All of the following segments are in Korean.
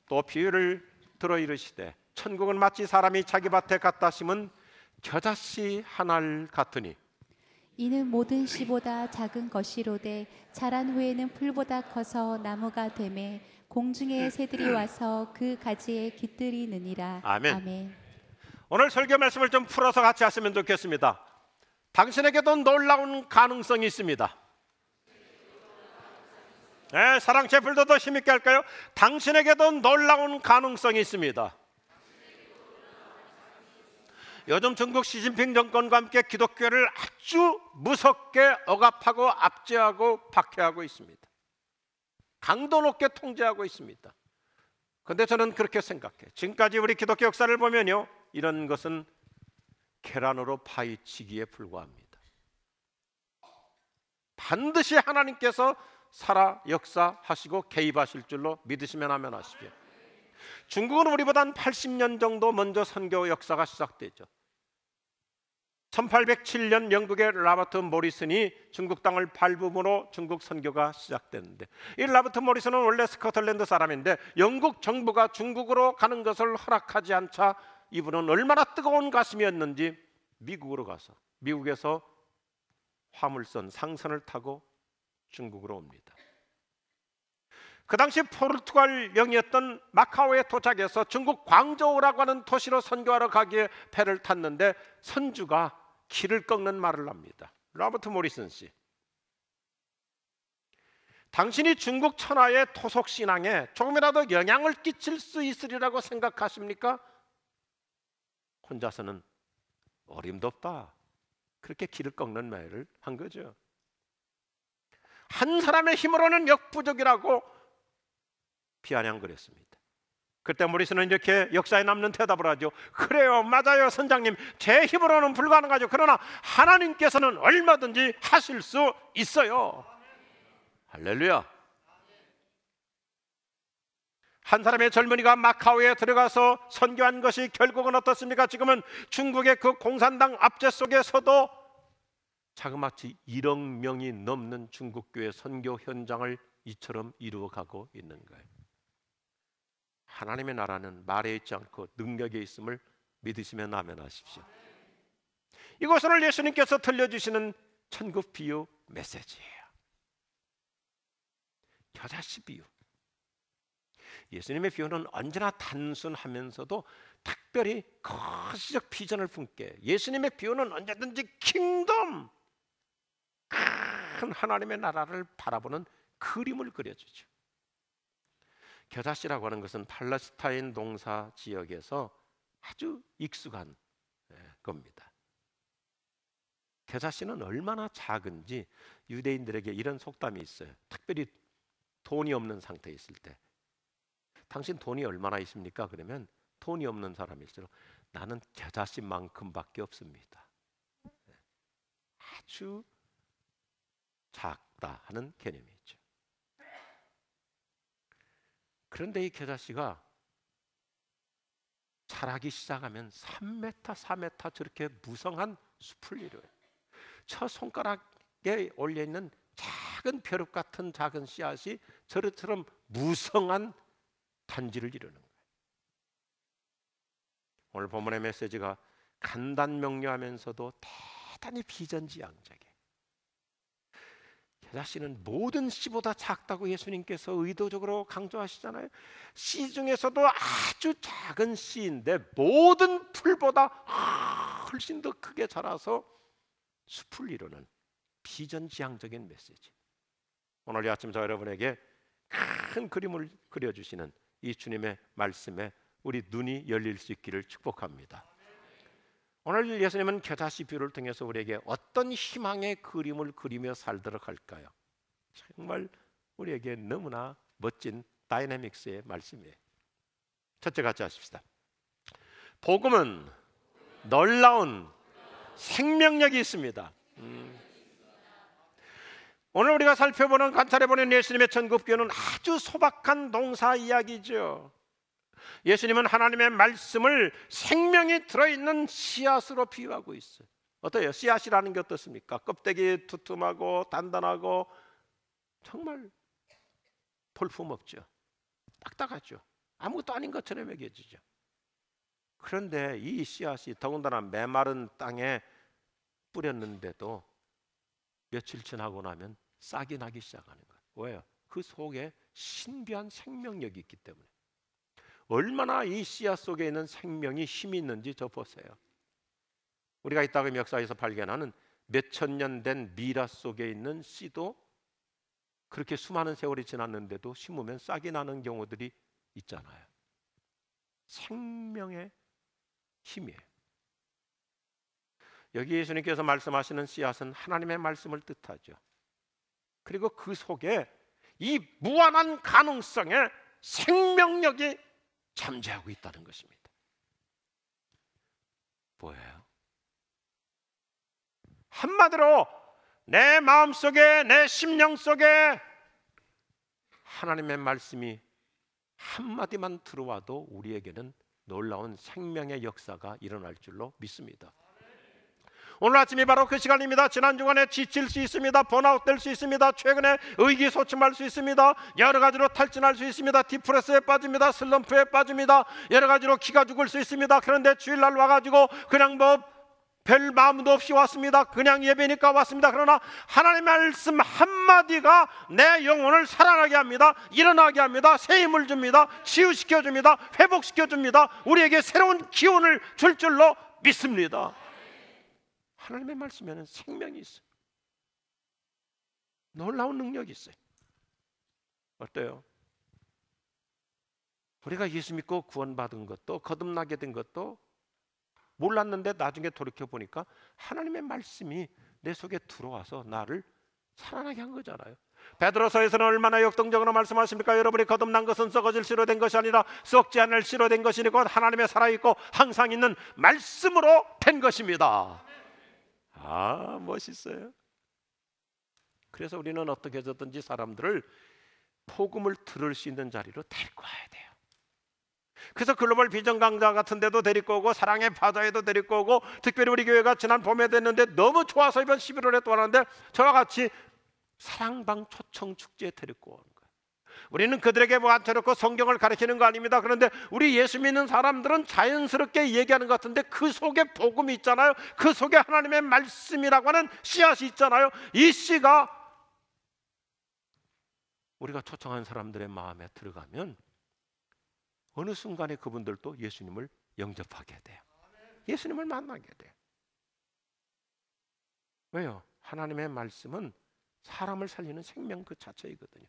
또 비유를 들어 이르시되 천국은 마치 사람이 자기 밭에 갖다 심은 겨자씨 한 알 같으니 이는 모든 씨보다 작은 것이로되 자란 후에는 풀보다 커서 나무가 되매 공중의 새들이 와서 그 가지에 깃들이느니라. 아멘. 아멘. 오늘 설교 말씀을 좀 풀어서 같이 하시면 좋겠습니다. 당신에게도 놀라운 가능성이 있습니다. 네, 사랑 제풀도 더 힘있게 할까요? 당신에게도 놀라운 가능성이 있습니다. 요즘 중국 시진핑 정권과 함께 기독교를 아주 무섭게 억압하고 압제하고 박해하고 있습니다. 강도 높게 통제하고 있습니다. 그런데 저는 그렇게 생각해. 지금까지 우리 기독교 역사를 보면요, 이런 것은 계란으로 파헤치기에 불과합니다. 반드시 하나님께서 살아 역사하시고 개입하실 줄로 믿으시면 하면 하십시오. 중국은 우리보다 80년 정도 먼저 선교 역사가 시작되죠. 1807년 영국의 라버트 모리슨이 중국 땅을 밟음으로 중국 선교가 시작됐는데, 이 라버트 모리슨은 원래 스코틀랜드 사람인데 영국 정부가 중국으로 가는 것을 허락하지 않자 이분은 얼마나 뜨거운 가슴이었는지 미국으로 가서 미국에서 화물선 상선을 타고 중국으로 옵니다. 그 당시 포르투갈 영이었던 마카오에 도착해서 중국 광저우라고 하는 도시로 선교하러 가기에 배를 탔는데 선주가 길을 꺾는 말을 합니다. 로버트 모리슨 씨, 당신이 중국 천하의 토속 신앙에 조금이라도 영향을 끼칠 수 있으리라고 생각하십니까? 혼자서는 어림도 없다, 그렇게 길을 꺾는 말을 한 거죠. 한 사람의 힘으로는 역부족이라고 비아냥거렸습니다. 그때 모리슨은 이렇게 역사에 남는 대답을 하죠. 그래요, 맞아요, 선장님, 제 힘으로는 불가능하죠. 그러나 하나님께서는 얼마든지 하실 수 있어요. 할렐루야. 한 사람의 젊은이가 마카오에 들어가서 선교한 것이 결국은 어떻습니까? 지금은 중국의 그 공산당 압제 속에서도 자그마치 1억 명이 넘는 중국교회 선교 현장을 이처럼 이루어가고 있는 거예요. 하나님의 나라는 말에 있지 않고 능력에 있음을 믿으시면 아멘하십시오. 이것은 오늘 예수님께서 들려주시는 천국 비유 메시지예요. 겨자씨 비유. 예수님의 비유는 언제나 단순하면서도 특별히 거시적 비전을 품게, 예수님의 비유는 언제든지 킹덤, 큰 하나님의 나라를 바라보는 그림을 그려주죠. 겨자씨라고 하는 것은 팔레스타인 동사 지역에서 아주 익숙한 겁니다. 겨자씨는 얼마나 작은지 유대인들에게 이런 속담이 있어요. 특별히 돈이 없는 상태에 있을 때, 당신 돈이 얼마나 있습니까? 그러면 돈이 없는 사람일수록 나는 겨자씨만큼밖에 없습니다, 아주 작다 하는 개념이 있죠. 그런데 이 겨자씨가 자라기 시작하면 3m, 4m 저렇게 무성한 숲을 이루어요. 저 손가락에 올려있는 작은 벼룩 같은 작은 씨앗이 저처럼 무성한 단지를 이루는 거예요. 오늘 본문의 메시지가 간단명료하면서도 대단히 비전지향적이에요. 겨자씨는 모든 씨보다 작다고 예수님께서 의도적으로 강조하시잖아요. 씨 중에서도 아주 작은 씨인데 모든 풀보다 훨씬 더 크게 자라서 숲을 이루는 비전지향적인 메시지. 오늘 이 아침 저 여러분에게 큰 그림을 그려주시는 이 주님의 말씀에 우리 눈이 열릴 수 있기를 축복합니다. 오늘 예수님은 겨자씨 비유를 통해서 우리에게 어떤 희망의 그림을 그리며 살도록 할까요? 정말 우리에게 너무나 멋진 다이내믹스의 말씀이에요. 첫째 같이 하십시다. 복음은 놀라운 생명력이 있습니다. 오늘 우리가 살펴보는, 관찰해보는 예수님의 천국교는 아주 소박한 농사 이야기죠. 예수님은 하나님의 말씀을 생명이 들어있는 씨앗으로 비유하고 있어요. 어때요? 씨앗이라는 게 어떻습니까? 껍데기 두툼하고 단단하고 정말 볼품없죠. 딱딱하죠. 아무것도 아닌 것처럼 여겨지죠. 그런데 이 씨앗이 더군다나 메마른 땅에 뿌렸는데도 며칠 지나고 나면 싹이 나기 시작하는 거예요. 왜요? 그 속에 신비한 생명력이 있기 때문에. 얼마나 이 씨앗 속에 있는 생명이 힘이 있는지 저 보세요. 우리가 이따금 역사에서 발견하는 몇천 년 된 미라 속에 있는 씨도 그렇게 수많은 세월이 지났는데도 심으면 싹이 나는 경우들이 있잖아요. 생명의 힘이에요. 여기 예수님께서 말씀하시는 씨앗은 하나님의 말씀을 뜻하죠. 그리고 그 속에 이 무한한 가능성의 생명력이 잠재하고 있다는 것입니다. 뭐예요? 한마디로 내 마음속에, 내 심령 속에 하나님의 말씀이 한마디만 들어와도 우리에게는 놀라운 생명의 역사가 일어날 줄로 믿습니다. 오늘 아침이 바로 그 시간입니다. 지난 주간에 지칠 수 있습니다. 번아웃 될 수 있습니다. 최근에 의기소침할 수 있습니다. 여러 가지로 탈진할 수 있습니다. 디프레스에 빠집니다. 슬럼프에 빠집니다. 여러 가지로 기가 죽을 수 있습니다. 그런데 주일날 와가지고 그냥 별 마음도 없이 왔습니다. 그냥 예배니까 왔습니다. 그러나 하나님의 말씀 한마디가 내 영혼을 살아나게 합니다. 일어나게 합니다. 새 힘을 줍니다. 치유시켜줍니다. 회복시켜줍니다. 우리에게 새로운 기운을 줄 줄로 믿습니다. 하나님의 말씀에는 생명이 있어요. 놀라운 능력이 있어요. 어때요? 우리가 예수 믿고 구원받은 것도, 거듭나게 된 것도 몰랐는데 나중에 돌이켜보니까 하나님의 말씀이 내 속에 들어와서 나를 살아나게 한 거잖아요. 베드로서에서는 얼마나 역동적으로 말씀하십니까? 여러분이 거듭난 것은 썩어질 씨로 된 것이 아니라 썩지 않을 씨로 된 것이니 곧 하나님의 살아있고 항상 있는 말씀으로 된 것입니다. 아, 멋있어요. 그래서 우리는 어떻게 해서든지 사람들을 복음을 들을 수 있는 자리로 데리고 와야 돼요. 그래서 글로벌 비전 강좌 같은 데도 데리고 오고 사랑의 바다에도 데리고 오고, 특별히 우리 교회가 지난 봄에 됐는데 너무 좋아서 이번 11월에 또 하는데 저와 같이 사랑방 초청 축제에 데리고 오는 거예요. 우리는 그들에게 앉혀놓고 성경을 가르치는 거 아닙니다. 그런데 우리 예수 믿는 사람들은 자연스럽게 얘기하는 것 같은데 그 속에 복음이 있잖아요. 그 속에 하나님의 말씀이라고 하는 씨앗이 있잖아요. 이 씨가 우리가 초청한 사람들의 마음에 들어가면 어느 순간에 그분들도 예수님을 영접하게 돼요. 예수님을 만나게 돼요. 왜요? 하나님의 말씀은 사람을 살리는 생명 그 자체이거든요.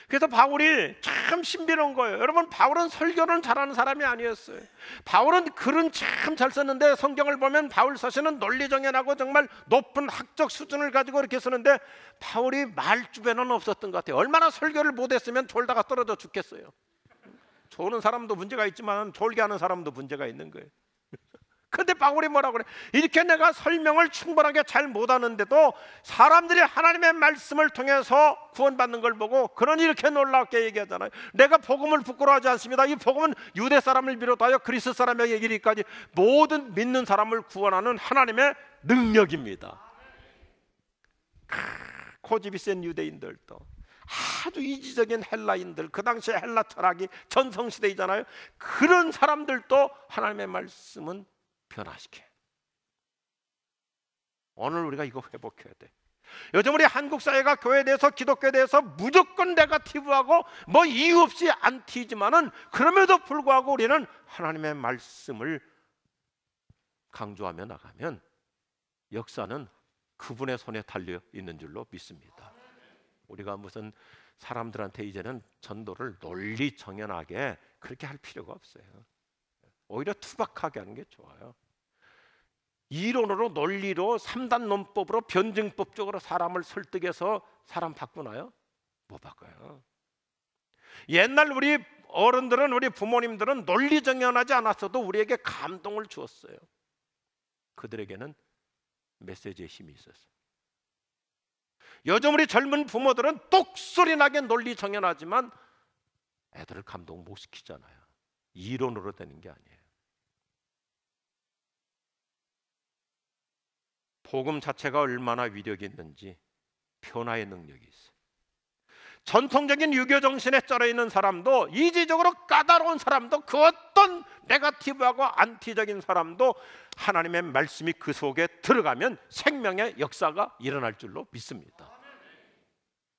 그래서 바울이 참 신비로운 거예요. 여러분, 바울은 설교는 잘하는 사람이 아니었어요. 바울은 글은 참 잘 썼는데 성경을 보면 바울 서신은 논리정연하고 정말 높은 학적 수준을 가지고 이렇게 쓰는데 바울이 말주변은 없었던 것 같아요. 얼마나 설교를 못했으면 졸다가 떨어져 죽겠어요. 조는 사람도 문제가 있지만 졸게 하는 사람도 문제가 있는 거예요. 근데 바울이 뭐라고 그래? 이렇게 내가 설명을 충분하게 잘 못하는데도 사람들이 하나님의 말씀을 통해서 구원받는 걸 보고 그러니 이렇게 놀랍게 얘기하잖아요. 내가 복음을 부끄러워하지 않습니다. 이 복음은 유대 사람을 비롯하여 그리스 사람에게 이르기까지 모든 믿는 사람을 구원하는 하나님의 능력입니다. 고집이 센 유대인들도, 아주 이지적인 헬라인들, 그 당시에 헬라 철학이 전성시대이잖아요. 그런 사람들도 하나님의 말씀은 변화시켜. 오늘 우리가 이거 회복해야 돼. 요즘 우리 한국 사회가 교회에 대해서, 기독교에 대해서 무조건 네거티브하고 뭐 이유 없이 안티지만은 그럼에도 불구하고 우리는 하나님의 말씀을 강조하며 나가면 역사는 그분의 손에 달려 있는 줄로 믿습니다. 우리가 무슨 사람들한테 이제는 전도를 논리정연하게 그렇게 할 필요가 없어요. 오히려 투박하게 하는 게 좋아요. 이론으로, 논리로, 3단 논법으로, 변증법적으로 사람을 설득해서 사람 바꾸나요? 못 바꿔요. 옛날 우리 어른들은, 우리 부모님들은 논리정연하지 않았어도 우리에게 감동을 주었어요. 그들에게는 메시지의 힘이 있었어요. 요즘 우리 젊은 부모들은 똑소리 나게 논리정연하지만 애들을 감동 못 시키잖아요. 이론으로 되는 게 아니에요. 복음 자체가 얼마나 위력이 있는지 변화의 능력이 있어요. 전통적인 유교 정신에 쩔어 있는 사람도, 이지적으로 까다로운 사람도, 그 어떤 네거티브하고 안티적인 사람도 하나님의 말씀이 그 속에 들어가면 생명의 역사가 일어날 줄로 믿습니다.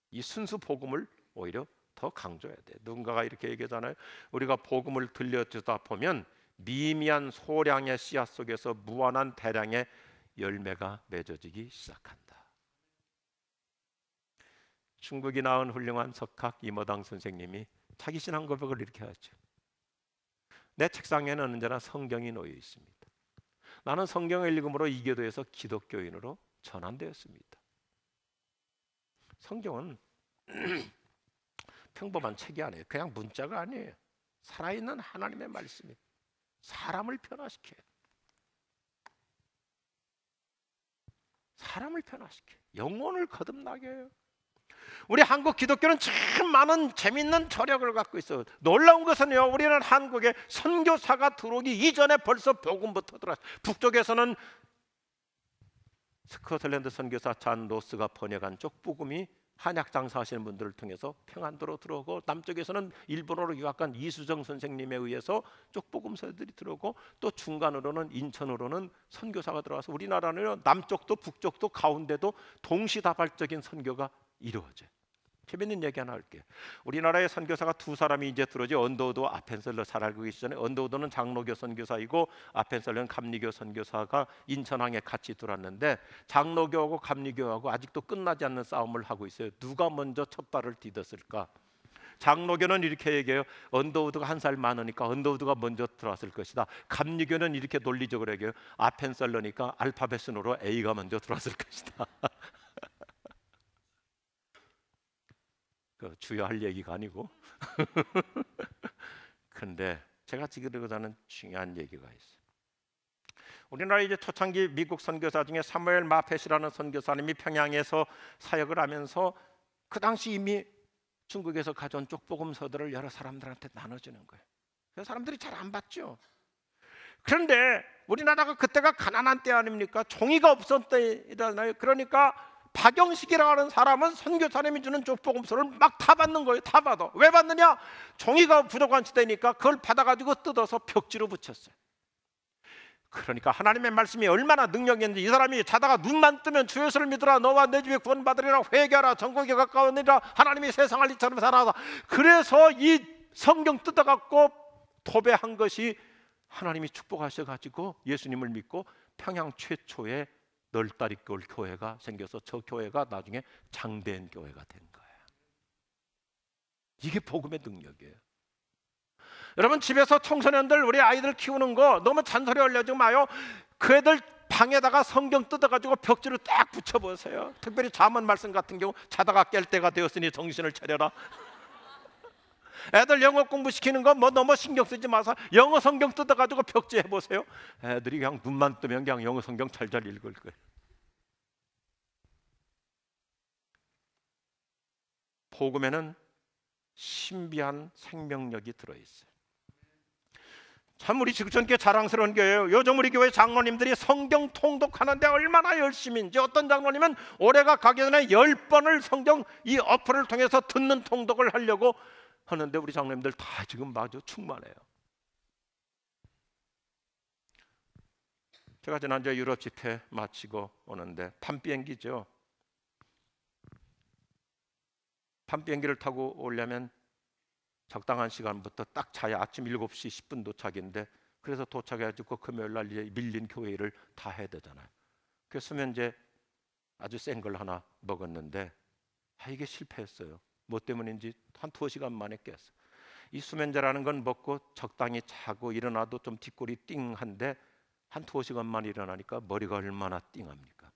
이 순수 복음을 오히려 더 강조해야 돼. 누군가가 이렇게 얘기하잖아요. 우리가 복음을 들려주다 보면 미미한 소량의 씨앗 속에서 무한한 대량의 열매가 맺어지기 시작한다. 중국이 낳은 훌륭한 석학 이모당 선생님이 자기 신앙 고백을 이렇게 하죠. 내 책상에는 언제나 성경이 놓여 있습니다. 나는 성경을 읽음으로 이교도에서 기독교인으로 전환되었습니다. 성경은 평범한 책이 아니에요. 그냥 문자가 아니에요. 살아있는 하나님의 말씀이 사람을 변화시켜요. 사람을 변화시켜요. 영혼을 거듭나게 해요. 우리 한국 기독교는 참 많은 재밌는 저력을 갖고 있어요. 놀라운 것은요, 우리는 한국에 선교사가 들어오기 이전에 벌써 복음부터 들어왔어요. 북쪽에서는 스코틀랜드 선교사 잔 로스가 번역한 쪽복음이 한약 장사하시는 분들을 통해서 평안도로 들어오고, 남쪽에서는 일본어로 유학한 이수정 선생님에 의해서 쪽복음서들이 들어오고, 또 중간으로는 인천으로는 선교사가 들어와서 우리나라는 남쪽도 북쪽도 가운데도 동시다발적인 선교가 이루어져요. 재밌는 얘기 하나 할게요. 우리나라에 선교사가 두 사람이 이제 들어오죠. 언더우드 아펜셀러, 잘 알고 계시잖아요. 언더우드는 장로교 선교사이고 아펜셀러는 감리교 선교사가 인천항에 같이 들어왔는데, 장로교하고 감리교하고 아직도 끝나지 않는 싸움을 하고 있어요. 누가 먼저 첫 발을 디뎠을까? 장로교는 이렇게 얘기해요. 언더우드가 한 살 많으니까 언더우드가 먼저 들어왔을 것이다. 감리교는 이렇게 논리적으로 얘기해요. 아펜셀러니까 알파벳 순으로 A가 먼저 들어왔을 것이다. 그 주요할 얘기가 아니고. 근데 제가 지금 하는 중요한 얘기가 있어요. 우리나라 이제 초창기 미국 선교사 중에 사무엘 마펫이라는 선교사님이 평양에서 사역을 하면서 그 당시 이미 중국에서 가져온 쪽복음서들을 여러 사람들한테 나눠주는 거예요. 그 사람들이 잘 안 받죠. 그런데 우리나라가 그때가 가난한 때 아닙니까? 종이가 없었던 때잖아요. 그러니까 박영식이라고 하는 사람은 선교사님이 주는 쪽복음서를 막 다 받는 거예요. 다 받아. 왜 받느냐? 종이가 부족한 시대니까 그걸 받아가지고 뜯어서 벽지로 붙였어요. 그러니까 하나님의 말씀이 얼마나 능력이 있는지, 이 사람이 자다가 눈만 뜨면 주 예수를 믿으라, 너와 내 집에 구원받으리라, 회개하라, 천국에 가까우니라, 하나님이 세상을 이처럼 살아라. 그래서 이 성경 뜯어갖고 도배한 것이 하나님이 축복하셔가지고 예수님을 믿고 평양 최초의 널다리 교회가 생겨서 저 교회가 나중에 장대인 교회가 된 거예요. 이게 복음의 능력이에요. 여러분, 집에서 청소년들, 우리 아이들 키우는 거 너무 잔소리 올려주지 마요. 그 애들 방에다가 성경 뜯어가지고 벽지로 딱 붙여보세요. 특별히 잠언 말씀 같은 경우, 자다가 깰 때가 되었으니 정신을 차려라. 애들 영어 공부시키는 거 뭐 너무 신경 쓰지 마서 영어 성경 뜯어가지고 벽지 해보세요. 애들이 그냥 눈만 뜨면 그냥 영어 성경 잘잘 읽을 거예요. 복음에는 신비한 생명력이 들어있어요. 참 우리 지구촌교회 자랑스러운 교회예요. 요즘 우리 교회 장로님들이 성경 통독하는데 얼마나 열심인지, 어떤 장로님은 올해가 가기 전에 10번을 성경 이 어플을 통해서 듣는 통독을 하려고 하는데, 우리 장로님들 다 지금 마저 충만해요. 제가 지난주에 유럽 집회 마치고 오는데 밤비행기죠. 밤비행기를 타고 오려면 적당한 시간부터 딱 자야 아침 7시 10분 도착인데, 그래서 도착해가지고 금요일날 이제 밀린 교회를 다 해야 되잖아요. 그래서 수면제 아주 센 걸 하나 먹었는데 이게 실패했어요. 뭐 때문인지 한 2시간 만에 깼어요. 이 수면제라는 건 먹고 적당히 자고 일어나도 좀 뒷골이 띵한데 한 2시간 만에 일어나니까 머리가 얼마나 띵합니까?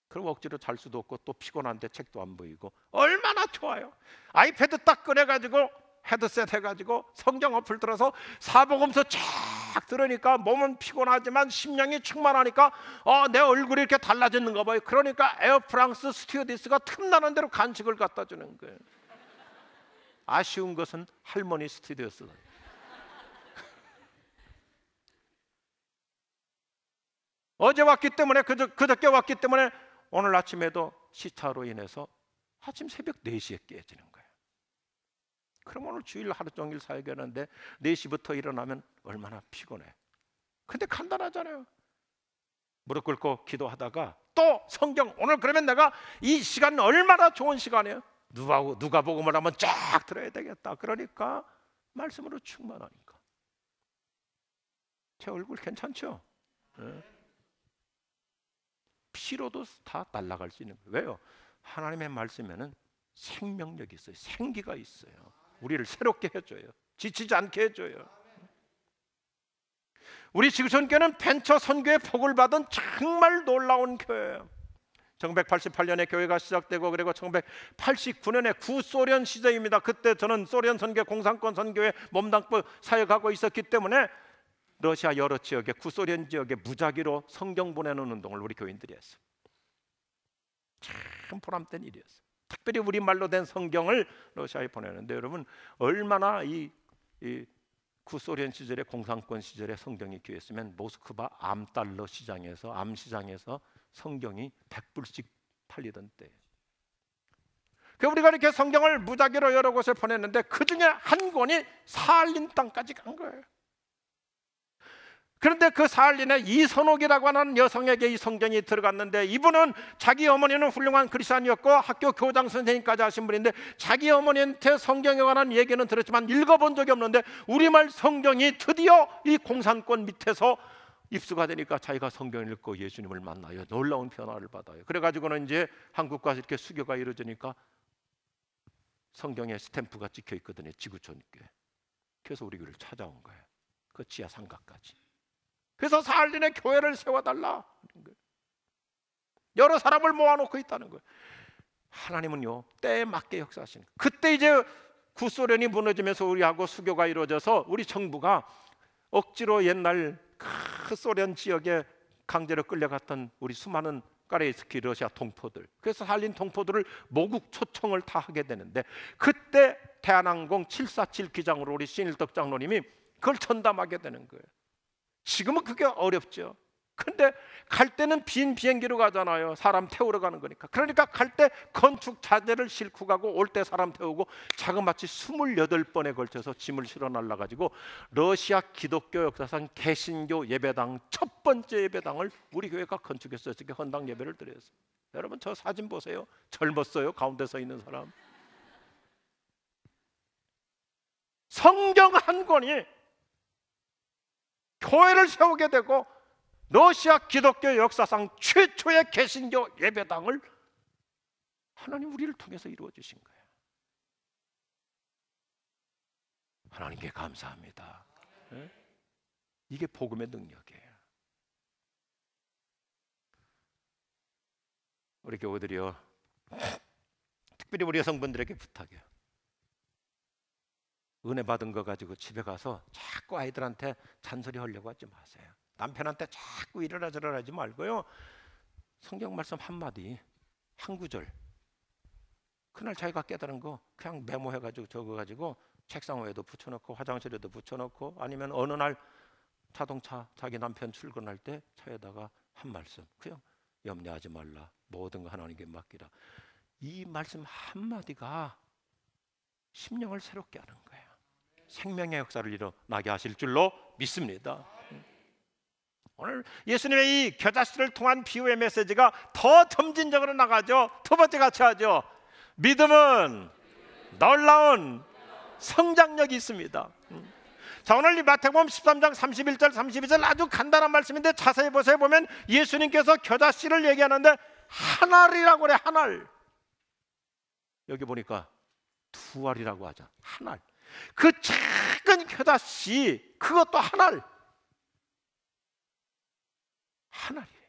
그럼 억지로 잘 수도 없고 또 피곤한데 책도 안 보이고 얼마나 좋아요. 아이패드 딱 꺼내가지고 헤드셋 해가지고 성경 어플 들어서 사복음서 쫙 들으니까 몸은 피곤하지만 심령이 충만하니까 내 얼굴이 이렇게 달라지는가 봐요. 그러니까 에어프랑스 스튜어디스가 틈나는 대로 간식을 갖다 주는 거예요. 아쉬운 것은 할머니 스튜어디스. 어제 왔기 때문에 그저께 왔기 때문에 오늘 아침에도 시차로 인해서 아침 새벽 4시에 깨지는 거예요. 그럼 오늘 주일 하루 종일 사역하는데 4시부터 일어나면 얼마나 피곤해. 근데 간단하잖아요. 무릎 꿇고 기도하다가 또 성경, 오늘 그러면 내가 이 시간 얼마나 좋은 시간이에요. 누가복음을 한번 쫙 들어야 되겠다. 그러니까 말씀으로 충만하니까. 제 얼굴 괜찮죠? 네. 피로도 다 날아갈 수 있는 거예요. 왜요? 하나님의 말씀에는 생명력이 있어요. 생기가 있어요. 우리를 새롭게 해줘요. 지치지 않게 해줘요. 우리 지구촌교회는 벤처 선교의 복을 받은 정말 놀라운 교회예요. 1988년에 교회가 시작되고 그리고 1989년에 구소련 시대입니다. 그때 저는 소련 선교 공산권 선교에 몸담고 사역하고 있었기 때문에 러시아 여러 지역에 구소련 지역에 무작위로 성경 보내는 운동을 우리 교인들이 했어요. 참 보람된 일이었어요. 특별히 우리말로 된 성경을 러시아에 보내는데 여러분 얼마나 이 구소련 시절에 공산권 시절에 성경이 귀했으면 모스크바 암달러 시장에서 암시장에서 성경이 100불씩 팔리던 때. 그 우리가 이렇게 성경을 무작위로 여러 곳에 보냈는데 그 중에 한 권이 사할린 땅까지 간 거예요. 그런데 그 사할린에 이선옥이라고 하는 여성에게 이 성경이 들어갔는데 이분은 자기 어머니는 훌륭한 크리스찬이었고 학교 교장 선생님까지 하신 분인데 자기 어머니한테 성경에 관한 얘기는 들었지만 읽어본 적이 없는데 우리말 성경이 드디어 이 공산권 밑에서 입수가 되니까 자기가 성경을 읽고 예수님을 만나요. 놀라운 변화를 받아요. 그래가지고는 이제 한국과 이렇게 수교가 이루어지니까 성경에 스탬프가 찍혀 있거든요. 지구촌교회. 그래서 우리 교회를 찾아온 거예요. 그 지하 상가까지. 그래서 사할린에 교회를 세워달라. 여러 사람을 모아놓고 있다는 거예요. 하나님은요 때에 맞게 역사하시는 거예요. 그때 이제 구소련이 무너지면서 우리하고 수교가 이루어져서 우리 정부가 억지로 옛날 그 소련 지역에 강제로 끌려갔던 우리 수많은 까레이스키 러시아 동포들, 그래서 사할린 동포들을 모국 초청을 다 하게 되는데 그때 대한항공 747 기장으로 우리 신일덕 장로님이 그걸 전담하게 되는 거예요. 지금은 그게 어렵죠. 근데 갈 때는 빈 비행기로 가잖아요. 사람 태우러 가는 거니까. 그러니까 갈 때 건축 자재를 싣고 가고 올 때 사람 태우고 자그마치 28번에 걸쳐서 짐을 실어 날라가지고 러시아 기독교 역사상 개신교 예배당 첫 번째 예배당을 우리 교회가 건축했어요. 이렇게 헌당 예배를 드렸어요. 여러분 저 사진 보세요. 젊었어요. 가운데 서 있는 사람. 성경 한 권이 교회를 세우게 되고 러시아 기독교 역사상 최초의 개신교 예배당을 하나님 우리를 통해서 이루어 주신 거예요. 하나님께 감사합니다. 네? 이게 복음의 능력이에요. 우리 교우들이요, 특별히 우리 여성분들에게 부탁해요. 은혜 받은 거 가지고 집에 가서 자꾸 아이들한테 잔소리 하려고 하지 마세요. 남편한테 자꾸 이러라 저러라 하지 말고요. 성경 말씀 한마디, 한 구절, 그날 자기가 깨달은 거 그냥 메모해가지고 적어가지고 책상 위에도 붙여놓고 화장실에도 붙여놓고 아니면 어느 날 자동차 자기 남편 출근할 때 차에다가 한 말씀, 그냥 염려하지 말라, 모든 거 하나님께 맡기라. 이 말씀 한마디가 심령을 새롭게 하는 거예요. 생명의 역사를 일어나게 하실 줄로 믿습니다. 오늘 예수님의 이 겨자씨를 통한 비유의 메시지가 더 점진적으로 나가죠. 두 번째 같이 하죠. 믿음은 놀라운 성장력이 있습니다. 자, 오늘 이 마태복음 13장 31절 32절 아주 간단한 말씀인데 자세히 보세요. 보면 예수님께서 겨자씨를 얘기하는데 한 알이라고 그래. 한 알. 여기 보니까 두 알이라고 하죠. 한 알. 그 작은 겨자씨 그것도 한 알. 한 알이에요.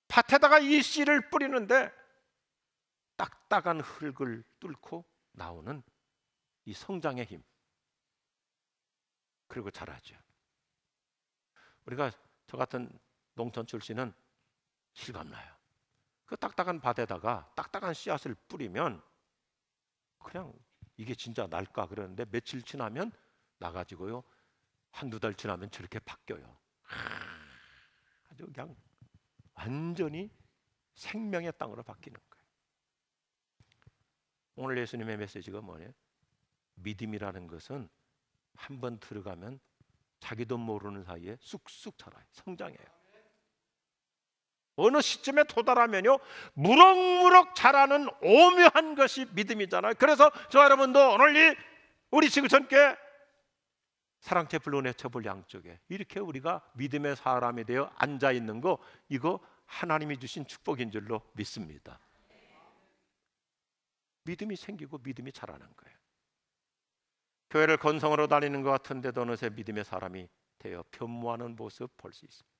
밭에다가 이 씨를 뿌리는데 딱딱한 흙을 뚫고 나오는 이 성장의 힘, 그리고 자라죠. 우리가 저 같은 농촌 출신은 실감나요. 그 딱딱한 밭에다가 딱딱한 씨앗을 뿌리면 그냥 이게 진짜 날까 그러는데 며칠 지나면 나가지고요, 한두 달 지나면 저렇게 바뀌어요. 아주 그냥 완전히 생명의 땅으로 바뀌는 거예요. 오늘 예수님의 메시지가 뭐냐? 믿음이라는 것은 한번 들어가면 자기도 모르는 사이에 쑥쑥 자라요. 성장해요. 어느 시점에 도달하면요, 무럭무럭 자라는 오묘한 것이 믿음이잖아요. 그래서 저 여러분도 오늘 우리 지구촌교회 사랑채 불러내 첩을 양쪽에 이렇게 우리가 믿음의 사람이 되어 앉아 있는 거, 이거 하나님이 주신 축복인 줄로 믿습니다. 믿음이 생기고 믿음이 자라는 거예요. 교회를 건성으로 다니는 것 같은데도 어느새 믿음의 사람이 되어 변모하는 모습 볼 수 있습니다.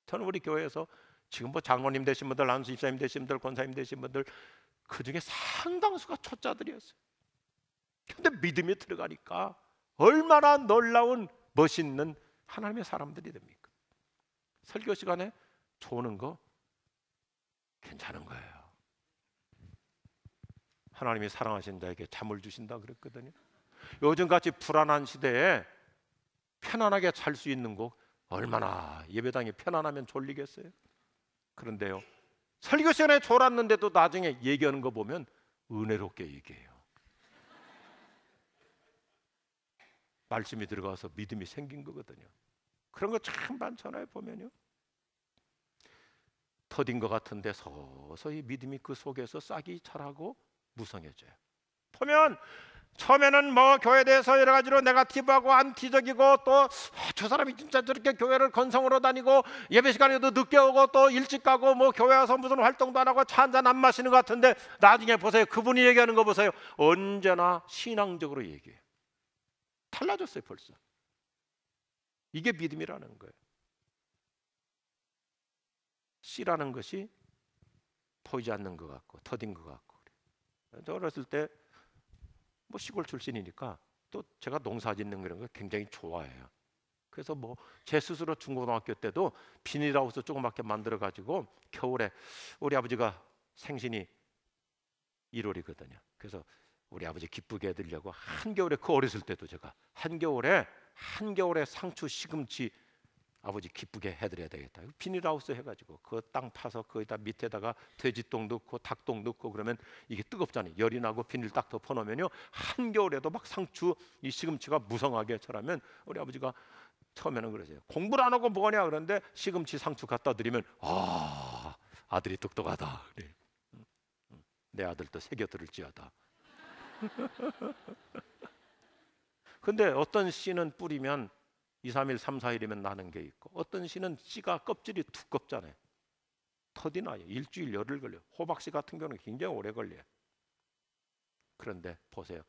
저는 우리 교회에서 지금 뭐 장로님 되신 분들, 안수 집사님 되신 분들, 권사님 되신 분들, 그 중에 상당수가 초짜들이었어요. 근데 믿음이 들어가니까 얼마나 놀라운 멋있는 하나님의 사람들이 됩니까? 설교 시간에 조는 거 괜찮은 거예요. 하나님이 사랑하신 자에게 잠을 주신다 그랬거든요. 요즘같이 불안한 시대에 편안하게 잘 수 있는 거, 얼마나 예배당이 편안하면 졸리겠어요? 그런데요, 설교 시간에 졸았는데도 나중에 얘기하는 거 보면 은혜롭게 얘기해요. 말씀이 들어가서 믿음이 생긴 거거든요. 그런 거 참 많잖아요. 보면요, 더딘 것 같은데 서서히 믿음이 그 속에서 싹이 자라고 무성해져요. 보면 처음에는 뭐 교회에 대해서 여러 가지로 네거티브하고 안티적이고, 또 저 사람이 진짜 저렇게 교회를 건성으로 다니고 예배 시간에도 늦게 오고 또 일찍 가고 뭐 교회 와서 무슨 활동도 안 하고 차 한잔 안 마시는 것 같은데, 나중에 보세요. 그분이 얘기하는 거 보세요. 언제나 신앙적으로 얘기해요. 달라졌어요 벌써. 이게 믿음이라는 거예요. 씨라는 것이 보이지 않는 것 같고 더딘 것 같고. 저 어렸을 때 뭐 시골 출신이니까 또 제가 농사 짓는 그런 거 굉장히 좋아해요. 그래서 뭐 제 스스로 중고등학교 때도 비닐하우스 조그맣게 만들어 가지고 겨울에, 우리 아버지가 생신이 1월이거든요. 그래서 우리 아버지 기쁘게 해드리려고 한겨울에, 그 어렸을 때도 제가 한겨울에 상추, 시금치 아버지 기쁘게 해드려야 되겠다. 비닐하우스 해가지고 그 땅 파서 거기다 밑에다가 돼지똥 넣고 닭똥 넣고 그러면 이게 뜨겁잖아요. 열이 나고 비닐 딱 덮어놓으면요, 한겨울에도 막 상추, 이 시금치가 무성하게 자라면 우리 아버지가 처음에는 그러세요. 공부를 안 하고 뭐하냐 그런데 시금치, 상추 갖다 드리면 아들이 똑똑하다. 그래. 내 아들도 새겨 들을지어다. 근데 어떤 씨는 뿌리면 2, 3일, 3, 4일이면 나는 게 있고, 어떤 씨는 씨가 껍질이 두껍잖아요. 터디 나요. 일주일, 열흘 걸려요. 호박씨 같은 경우는 굉장히 오래 걸려요. 그런데 보세요.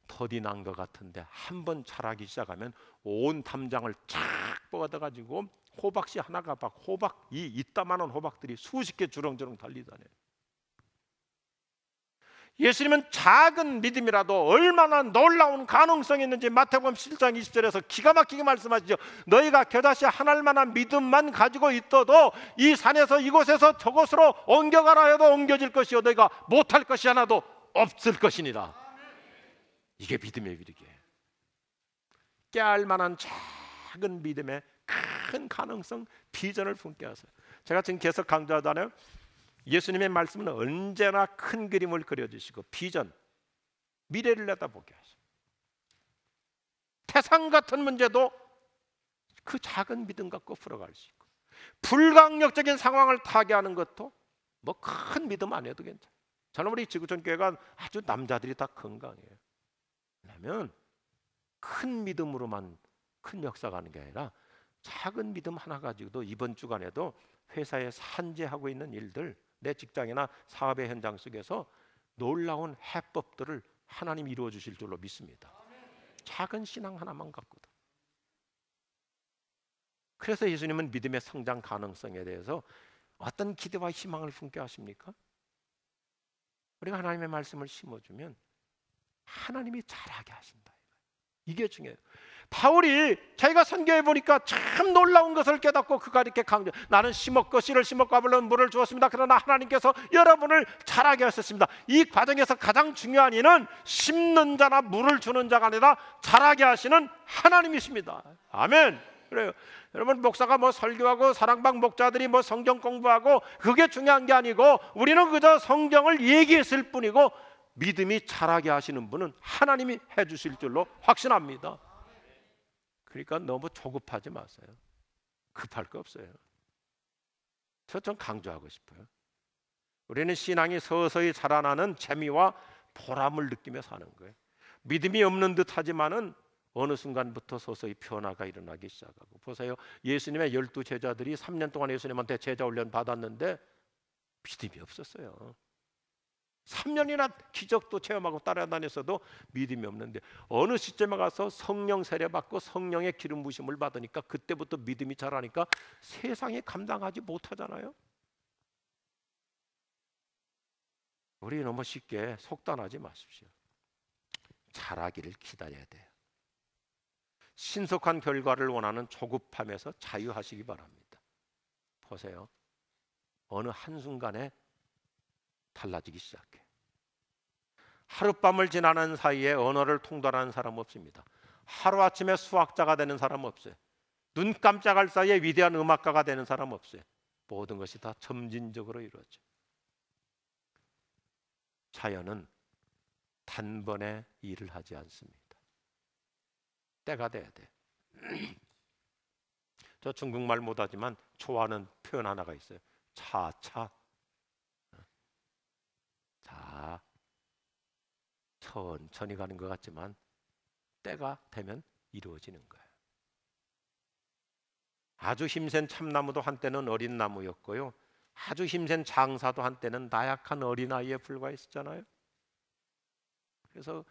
터디 난 것 같은데 한번 자라기 시작하면 온 담장을 쫙 뻗어가지고 호박씨 하나가 막 호박이 이따만한 호박들이 수십 개 주렁주렁 달리다녀요. 예수님은 작은 믿음이라도 얼마나 놀라운 가능성이 있는지 마태복음 7장 20절에서 기가 막히게 말씀하시죠. 너희가 겨자씨 하나만한 믿음만 가지고 있어도 이 산에서 이곳에서 저곳으로 옮겨가라 해도 옮겨질 것이요 너희가 못할 것이 하나도 없을 것이니라. 이게 믿음의 비밀이에요. 깨알 만한 작은 믿음의 큰 가능성, 비전을 품게 하세요. 제가 지금 계속 강조하잖아요. 예수님의 말씀은 언제나 큰 그림을 그려주시고 비전, 미래를 내다보게 하시고, 태산 같은 문제도 그 작은 믿음 갖고 풀어갈 수 있고, 불강력적인 상황을 타개하는 것도 뭐 큰 믿음 안 해도 괜찮아요. 저는 우리 지구촌 교회가 아주 남자들이 다 건강해요. 왜냐하면 큰 믿음으로만 큰 역사가 하는 게 아니라 작은 믿음 하나 가지고도 이번 주간에도 회사에 산재하고 있는 일들, 내 직장이나 사업의 현장 속에서 놀라운 해법들을 하나님 이루어 주실 줄로 믿습니다. 작은 신앙 하나만 갖고도. 그래서 예수님은 믿음의 성장 가능성에 대해서 어떤 기대와 희망을 품게 하십니까? 우리가 하나님의 말씀을 심어주면 하나님이 자라게 하신다. 이게 중요해요. 바울이 자기가 선교해 보니까 참 놀라운 것을 깨닫고 그가 이렇게 강조, 나는 심었고 씨를 심었고 아브라함은 물을 주었습니다. 그러나 하나님께서 여러분을 자라게 하셨습니다. 이 과정에서 가장 중요한 이는 심는 자나 물을 주는 자가 아니라 자라게 하시는 하나님이십니다. 아멘. 그래요. 여러분, 목사가 뭐 설교하고 사랑방 목자들이 뭐 성경 공부하고 그게 중요한 게 아니고, 우리는 그저 성경을 얘기했을 뿐이고 믿음이 자라게 하시는 분은 하나님이 해주실 줄로 확신합니다. 그러니까 너무 조급하지 마세요. 급할 거 없어요. 전 강조하고 싶어요. 우리는 신앙이 서서히 자라나는 재미와 보람을 느끼며 사는 거예요. 믿음이 없는 듯 하지만은 어느 순간부터 서서히 변화가 일어나기 시작하고. 보세요, 예수님의 12 제자들이 3년 동안 예수님한테 제자 훈련 받았는데 믿음이 없었어요. 3년이나 기적도 체험하고 따라다녔어도 믿음이 없는데, 어느 시점에 가서 성령 세례받고 성령의 기름 부심을 받으니까 그때부터 믿음이 자라니까 세상이 감당하지 못하잖아요. 우리 너무 쉽게 속단하지 마십시오. 자라기를 기다려야 돼요. 신속한 결과를 원하는 조급함에서 자유하시기 바랍니다. 보세요, 어느 한순간에 달라지기 시작해. 하룻밤을 지나는 사이에 언어를 통달하는 사람 없습니다. 하루아침에 수학자가 되는 사람 없어요. 눈 깜짝할 사이에 위대한 음악가가 되는 사람 없어요. 모든 것이 다 점진적으로 이루어져요. 자연은 단번에 일을 하지 않습니다. 때가 돼야 돼. 저 중국말 못하지만 좋아하는 표현 하나가 있어요. 차차. 자, 천천히 가는 것 같지만 때가 되면 이루어지는 거예요. 아주 힘센 참나무도 한때는 어린 나무였고요, 아주 힘센 장사도 한때는 나약한 어린아이에 불과했었잖아요. 그래서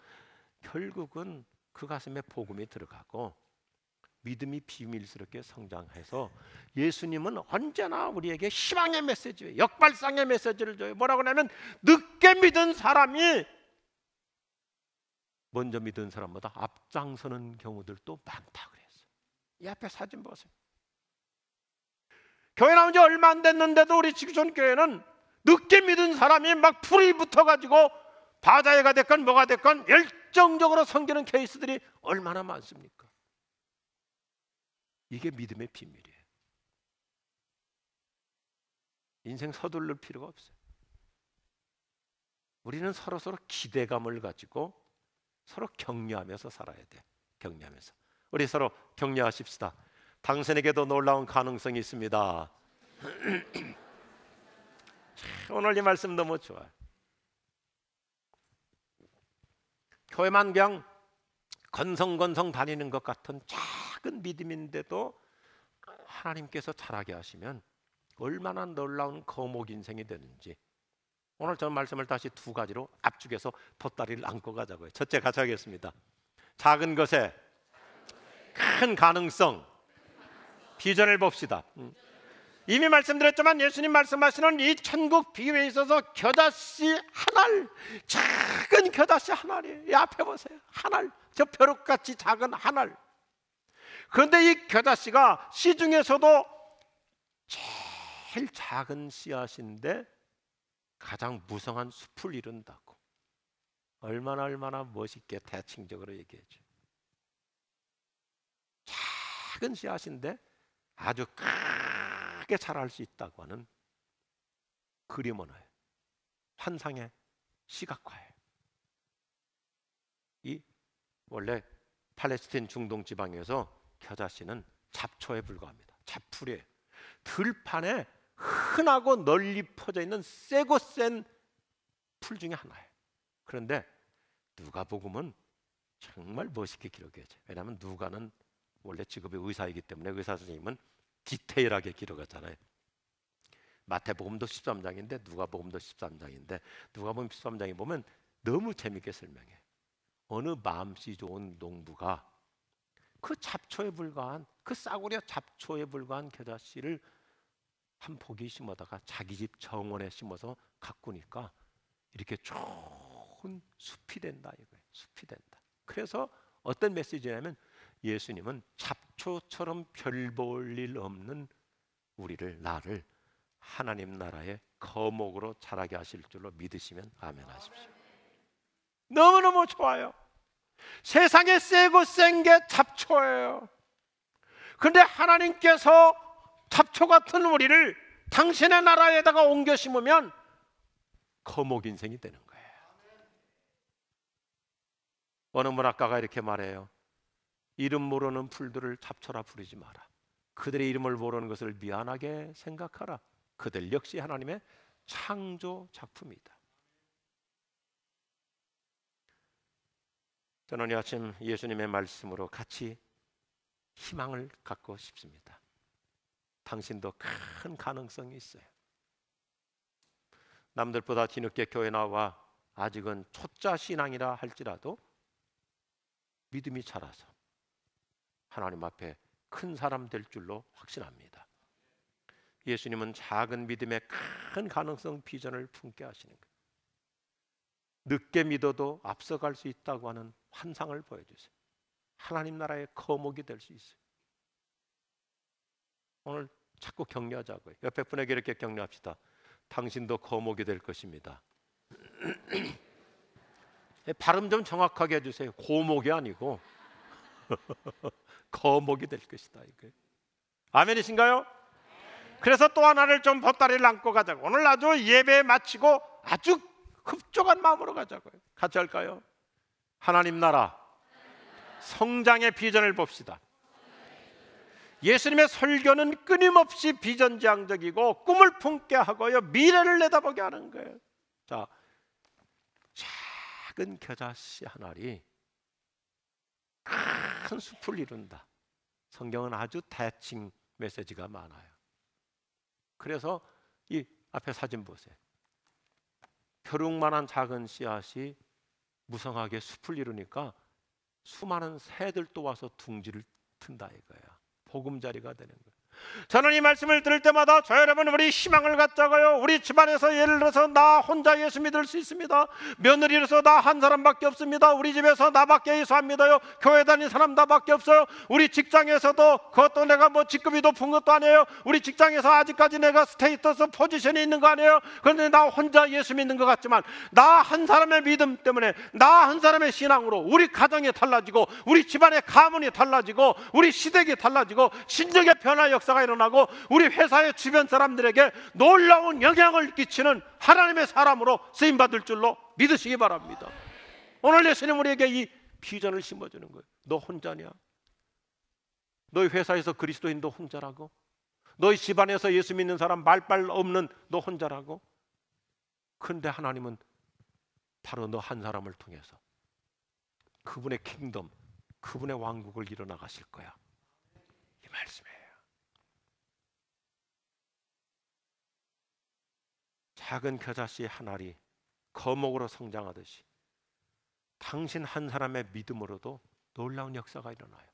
결국은 그 가슴에 복음이 들어가고 믿음이 비밀스럽게 성장해서 예수님은 언제나 우리에게 희망의 메시지, 역발상의 메시지를 줘요. 뭐라고 하냐면, 늦게 믿은 사람이 먼저 믿은 사람보다 앞장서는 경우들도 많다 그랬어요. 이 앞에 사진 보세요. 교회 나온 지 얼마 안 됐는데도 우리 지구촌 교회는 늦게 믿은 사람이 막 불이 붙어가지고 바자회가 됐건 뭐가 됐건 열정적으로 섬기는 케이스들이 얼마나 많습니까? 이게 믿음의 비밀이에요. 인생 서두를 필요가 없어요. 우리는 서로 기대감을 가지고 서로 격려하면서 살아야 돼. 격려하면서. 우리 서로 격려하십시다. 당신에게도 놀라운 가능성이 있습니다. 오늘 이 말씀 너무 좋아요. 교회만 그냥 건성건성 다니는 것 같은 작은 믿음인데도 하나님께서 자라게 하시면 얼마나 놀라운 거목 인생이 되는지, 오늘 저 말씀을 다시 두 가지로 압축해서 덧다리를 안고 가자고요. 첫째, 같이 하겠습니다. 작은 것에 큰 가능성. 비전을 봅시다. 이미 말씀드렸지만 예수님 말씀하시는 이 천국 비유에 있어서 겨자씨 한 알, 작은 겨자씨 한 알이에요. 이 앞에 보세요. 한 알, 저 벼룩같이 작은 한 알. 그런데 이 겨자씨가 씨 중에서도 제일 작은 씨앗인데 가장 무성한 숲을 이룬다고. 얼마나 멋있게 대칭적으로 얘기해줘. 작은 씨앗인데 아주 크게 자랄 수 있다고 하는 그림 언어예요. 환상의 시각화예요. 이 원래 팔레스틴 중동 지방에서 겨자씨는 잡초에 불과합니다. 잡풀이에요. 들판에 흔하고 널리 퍼져 있는 세고 센 풀 중에 하나예요. 그런데 누가복음은 정말 멋있게 기록해줘요. 왜냐하면 누가는 원래 직업이 의사이기 때문에 의사 선생님은 디테일하게 기록하잖아요. 마태복음도 13장인데 누가복음도 13장인데 누가복음 13장에 보면 너무 재밌게 설명해요. 어느 마음씨 좋은 농부가 그 잡초에 불과한, 그 싸구려 잡초에 불과한 겨자씨를 한 포기 심어다가 자기 집 정원에 심어서 가꾸니까 이렇게 좋은 숲이 된다 이거예요. 숲이 된다. 그래서 어떤 메시지냐면, 예수님은 잡초처럼 별 볼 일 없는 우리를, 나를 하나님 나라의 거목으로 자라게 하실 줄로 믿으시면 아멘 하십시오. 너무너무 좋아요. 세상에 세고 센 게 잡초예요. 그런데 하나님께서 잡초 같은 우리를 당신의 나라에다가 옮겨 심으면 거목 인생이 되는 거예요. 어느 문학가가 이렇게 말해요. 이름 모르는 풀들을 잡초라 부르지 마라. 그들의 이름을 모르는 것을 미안하게 생각하라. 그들 역시 하나님의 창조 작품이다. 저는 이 아침 예수님의 말씀으로 같이 희망을 갖고 싶습니다. 당신도 큰 가능성이 있어요. 남들보다 뒤늦게 교회 나와 아직은 초짜 신앙이라 할지라도 믿음이 자라서 하나님 앞에 큰 사람 될 줄로 확신합니다. 예수님은 작은 믿음의 큰 가능성 비전을 품게 하시는 거예요. 늦게 믿어도 앞서갈 수 있다고 하는 환상을 보여주세요. 하나님 나라의 거목이 될 수 있어요. 오늘 자꾸 격려하자고요. 옆에 분에게 이렇게 격려합시다. 당신도 거목이 될 것입니다. 발음 좀 정확하게 해주세요. 고목이 아니고 거목이 될 것이다. 이거예요. 아멘이신가요? 그래서 또 하나를 좀 보따리를 안고 가자고. 오늘 아주 예배 마치고 아주 흡족한 마음으로 가자고요. 같이 할까요? 하나님 나라 성장의 비전을 봅시다. 예수님의 설교는 끊임없이 비전지향적이고 꿈을 품게 하고요, 미래를 내다보게 하는 거예요. 자, 작은 겨자씨 한 알이 큰 숲을 이룬다. 성경은 아주 대칭 메시지가 많아요. 그래서 이 앞에 사진 보세요. 벼룩만한 작은 씨앗이 무성하게 숲을 이루니까 수많은 새들 또 와서 둥지를 튼다 이거야. 보금자리가 되는 거예요. 저는 이 말씀을 들을 때마다 저 여러분, 우리 희망을 갖자고요. 우리 집안에서 예를 들어서 나 혼자 예수 믿을 수 있습니다. 며느리로서 나 한 사람밖에 없습니다. 우리 집에서 나밖에 예수합니다요. 교회 다니는 사람 나밖에 없어요. 우리 직장에서도 그것도 내가 뭐 직급이 높은 것도 아니에요. 우리 직장에서 아직까지 내가 스테이터스 포지션이 있는 거 아니에요. 그런데 나 혼자 예수 믿는 것 같지만 나 한 사람의 믿음 때문에, 나 한 사람의 신앙으로 우리 가정이 달라지고, 우리 집안의 가문이 달라지고, 우리 시댁이 달라지고, 신적의 변화 역사가 일어나고, 우리 회사의 주변 사람들에게 놀라운 영향을 끼치는 하나님의 사람으로 쓰임받을 줄로 믿으시기 바랍니다. 오늘 예수님 우리에게 이 비전을 심어주는 거예요. 너 혼자냐? 너희 회사에서 그리스도인도 혼자라고? 너희 집안에서 예수 믿는 사람 말빨 없는 너 혼자라고? 그런데 하나님은 바로 너 한 사람을 통해서 그분의 킹덤, 그분의 왕국을 일어나가실 거야. 이 말씀이에요. 작은 겨자씨 한 알이 거목으로 성장하듯이 당신 한 사람의 믿음으로도 놀라운 역사가 일어나요.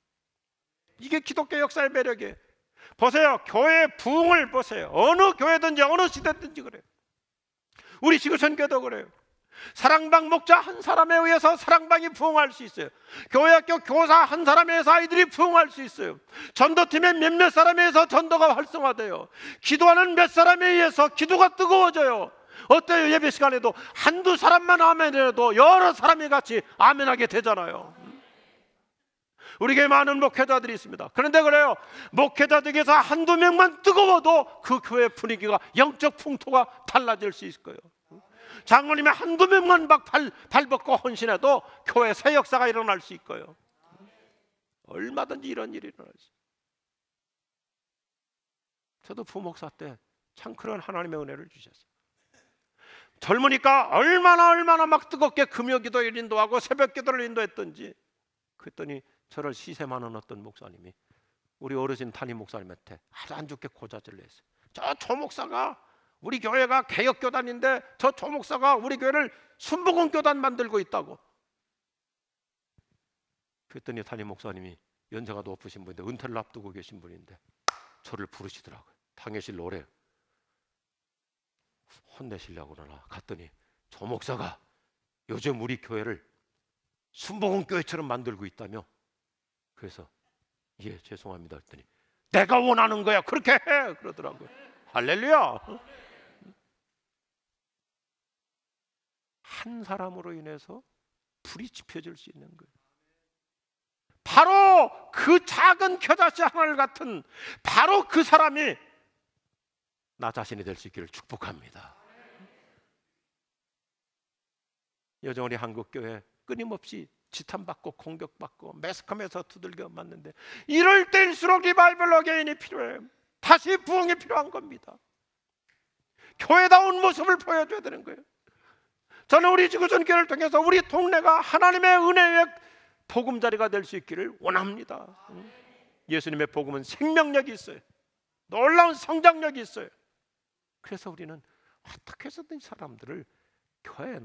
이게 기독교 역사의 매력이에요. 보세요. 교회의 부흥을 보세요. 어느 교회든지 어느 시대든지 그래요. 우리 지구촌교도 그래요. 사랑방 목자 한 사람에 의해서 사랑방이 부흥할 수 있어요. 교회학교 교사 한 사람에 의해서 아이들이 부흥할 수 있어요. 전도팀의 몇몇 사람에 의해서 전도가 활성화돼요. 기도하는 몇 사람에 의해서 기도가 뜨거워져요. 어때요? 예배 시간에도 한두 사람만 아멘해도 여러 사람이 같이 아멘하게 되잖아요. 우리 교회에 많은 목회자들이 있습니다. 그런데 그래요, 목회자들에게서 한두 명만 뜨거워도 그 교회 분위기가, 영적 풍토가 달라질 수 있을 거예요. 장로님의 한두 명만 발벗고 헌신해도 교회 새 역사가 일어날 수 있고요. 얼마든지 이런 일이 일어날 수 있어요. 저도 부목사 때 참 그런 하나님의 은혜를 주셨어요. 젊으니까 얼마나 막 뜨겁게 금요기도를 인도하고 새벽기도를 인도했던지, 그랬더니 저를 시샘하는 어떤 목사님이 우리 어르신 담임 목사님한테 아주 안 좋게 고자질을 했어요. 저 목사가, 우리 교회가 개혁교단인데 저 목사가 우리 교회를 순복음교단 만들고 있다고. 그랬더니 담임 목사님이 연세가 높으신 분인데, 은퇴를 앞두고 계신 분인데 저를 부르시더라고요. 당회실 오래요. 혼내시려고 그러나 갔더니 저 목사가 요즘 우리 교회를 순복음교회처럼 만들고 있다며. 그래서 예, 죄송합니다 했더니 내가 원하는 거야 그렇게 해 그러더라고요. 할렐루야. 한 사람으로 인해서 불이 지펴질 수 있는 거예요. 바로 그 작은 겨자씨 하나를 같은 바로 그 사람이 나 자신이 될 수 있기를 축복합니다. 요즘 우리 한국교회 끊임없이 지탄받고 공격받고 매스컴에서 두들겨 맞는데, 이럴 때일수록 리바이벌 어게인이 필요해요. 다시 부흥이 필요한 겁니다. 교회다운 모습을 보여줘야 되는 거예요. 저는 우리 지구촌교회를 통해서 우리 동네가 하나님의 은혜의 보금자리가 될 수 있기를 원합니다. 예수님의 복음은 생명력이 있어요. 놀라운 성장력이 있어요. 그래서 우리는 어떻게 해서든 사람들을 교회에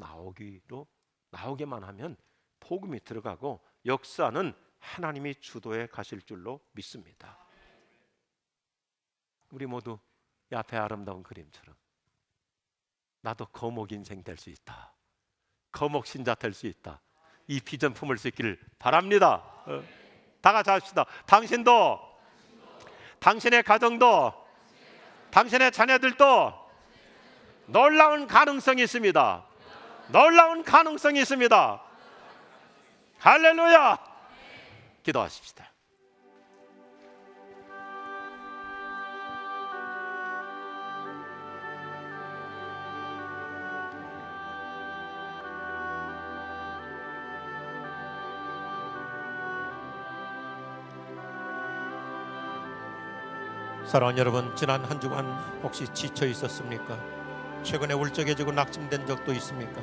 나오게만 하면 복음이 들어가고 역사는 하나님이 주도해 가실 줄로 믿습니다. 우리 모두 이 앞에 아름다운 그림처럼 나도 거목 인생 될 수 있다, 거목 신자 될 수 있다, 이 비전 품을 수 있기를 바랍니다. 다 같이 합시다. 당신도, 당신의 가정도, 당신의 자녀들도 놀라운 가능성이 있습니다. 놀라운 가능성이 있습니다. 할렐루야. 기도하십시다. 사랑하는 여러분, 지난 한 주간 혹시 지쳐 있었습니까? 최근에 울적해지고 낙심된 적도 있습니까?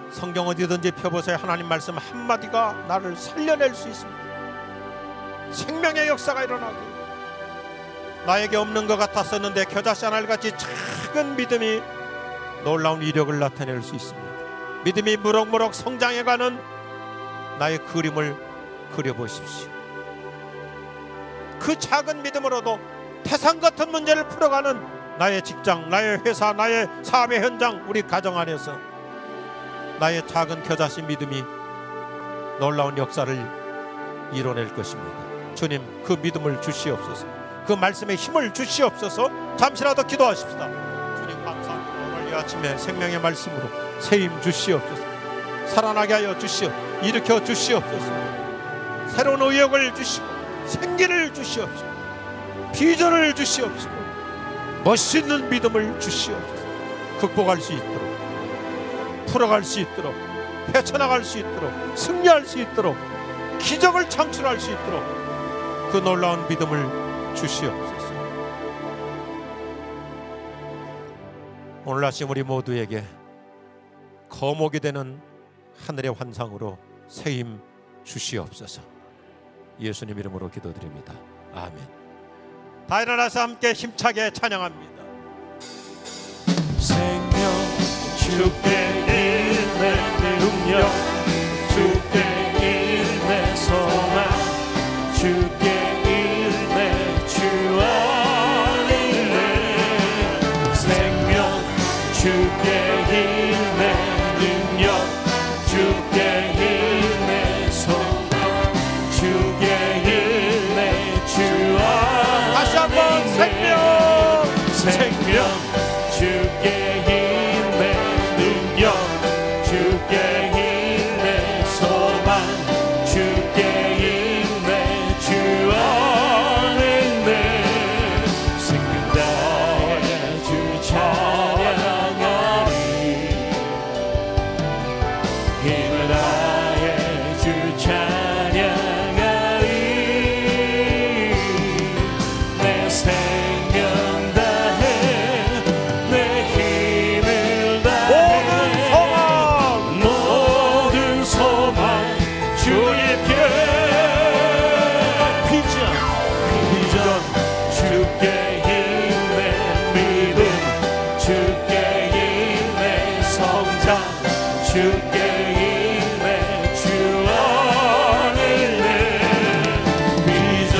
성경 어디든지 펴보세요. 하나님 말씀 한마디가 나를 살려낼 수 있습니다. 생명의 역사가 일어나고, 나에게 없는 것 같았었는데 겨자씨 하나같이 작은 믿음이 놀라운 이력을 나타낼 수 있습니다. 믿음이 무럭무럭 성장해가는 나의 그림을 그려보십시오. 그 작은 믿음으로도 태산 같은 문제를 풀어가는 나의 직장, 나의 회사, 나의 사업의 현장, 우리 가정 안에서 나의 작은 겨자씨 믿음이 놀라운 역사를 이뤄낼 것입니다. 주님, 그 믿음을 주시옵소서. 그 말씀에 힘을 주시옵소서. 잠시라도 기도하십시다. 주님 감사합니다. 오늘 이 아침에 생명의 말씀으로 새힘 주시옵소서. 살아나게 하여 주시옵, 일으켜 주시옵소서. 새로운 의욕을 주시고 생기를 주시옵소서. 비전을 주시옵소서. 멋있는 믿음을 주시옵소서. 극복할 수 있도록, 풀어갈 수 있도록, 헤쳐나갈 수 있도록, 승리할 수 있도록, 기적을 창출할 수 있도록 그 놀라운 믿음을 주시옵소서. 오늘 아침 우리 모두에게 거목이 되는 하늘의 환상으로 새힘 주시옵소서. 예수님 이름으로 기도드립니다. 아멘. 다 일어나서 함께 힘차게 찬양합니다. 생명 주께 있네 능력, 주께 있네 소망, 주께 있네 주 안에 있네. 생명 주께 있네 능력, 주께 있네 소망, 주께 있네 주 안에. 다시 한번 생명 주께 있네 능력, 주께 있네 소망, 주께 있네 주 안에 있네. 생명 다해 주 찬양하리, 힘을 다해 주 찬양하리. 내 생명 다해 내 힘을 다해 모든 소망 주님께. 비전 주께 있네 믿음, 주께 있네 성장, 주께 있네 주 안에 있네. 비전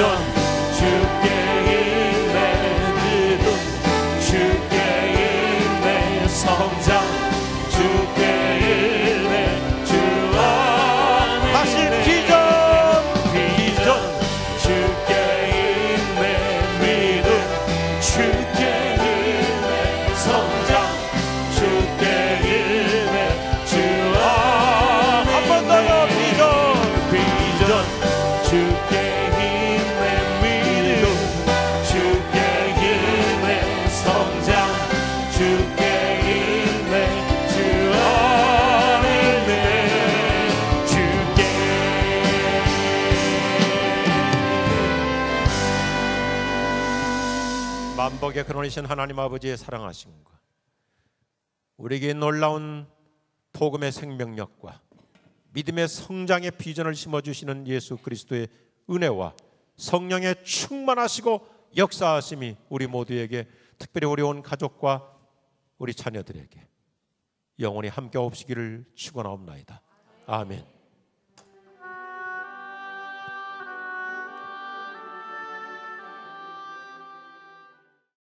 주께 있네 믿음, 주께 있네 성장, 주께 있네 주 안에. 다시 있네. 비전 주께 있네 믿음, 주께 있네 성장, 주께 있네 주 안에. 한 번 더요. 비전 비전 만복의 근원이신 하나님 아버지의 사랑하심과 우리에게 놀라운 복음의 생명력과 믿음의 성장의 비전을 심어주시는 예수 그리스도의 은혜와 성령의 충만하시고 역사하심이 우리 모두에게, 특별히 우리 온 가족과 우리 자녀들에게 영원히 함께 없으기를 축원하옵나이다. 아멘.